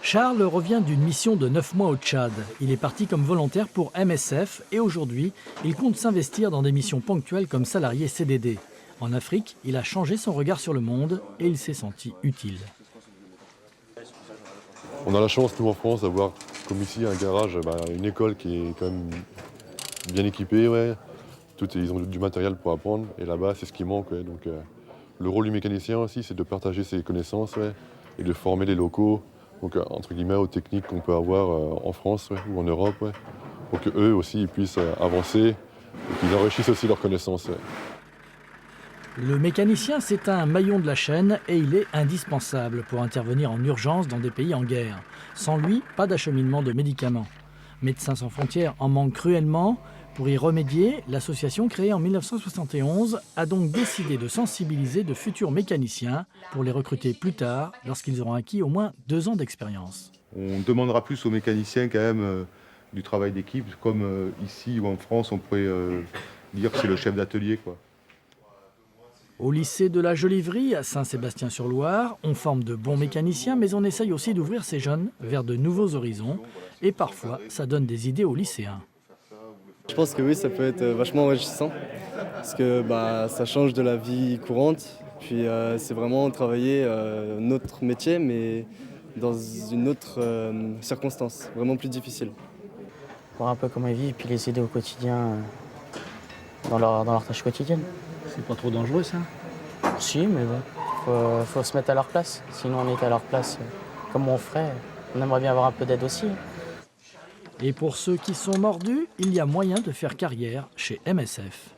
Charles revient d'une mission de 9 mois au Tchad. Il est parti comme volontaire pour MSF et aujourd'hui, il compte s'investir dans des missions ponctuelles comme salarié CDD. En Afrique, il a changé son regard sur le monde et il s'est senti utile. On a la chance, nous en France, d'avoir comme ici un garage, une école qui est quand même bien équipée. Ouais. Ils ont du matériel pour apprendre et là-bas, c'est ce qui manque. Ouais. Donc, le rôle du mécanicien aussi, c'est de partager ses connaissances et de former les locaux. Donc, entre guillemets, aux techniques qu'on peut avoir en France ou en Europe, pour qu'eux aussi ils puissent avancer et qu'ils enrichissent aussi leurs connaissances. Le mécanicien, c'est un maillon de la chaîne et il est indispensable pour intervenir en urgence dans des pays en guerre. Sans lui, pas d'acheminement de médicaments. Médecins sans frontières en manque cruellement. Pour y remédier, l'association créée en 1971 a donc décidé de sensibiliser de futurs mécaniciens pour les recruter plus tard lorsqu'ils auront acquis au moins 2 ans d'expérience. On demandera plus aux mécaniciens quand même du travail d'équipe, comme ici ou en France, on pourrait dire que c'est le chef d'atelier, quoi. Au lycée de la Jolivrie, à Saint-Sébastien-sur-Loire, on forme de bons mécaniciens, mais on essaye aussi d'ouvrir ces jeunes vers de nouveaux horizons. Et parfois, ça donne des idées aux lycéens. Je pense que oui, ça peut être vachement enrichissant, parce que ça change de la vie courante. Puis c'est vraiment travailler notre métier, mais dans une autre circonstance, vraiment plus difficile. Voir un peu comment ils vivent et puis les aider au quotidien, dans leur tâche quotidienne. C'est pas trop dangereux ça? Si, mais bon, faut se mettre à leur place. Sinon on est à leur place, comme on ferait, on aimerait bien avoir un peu d'aide aussi. Et pour ceux qui sont mordus, il y a moyen de faire carrière chez MSF.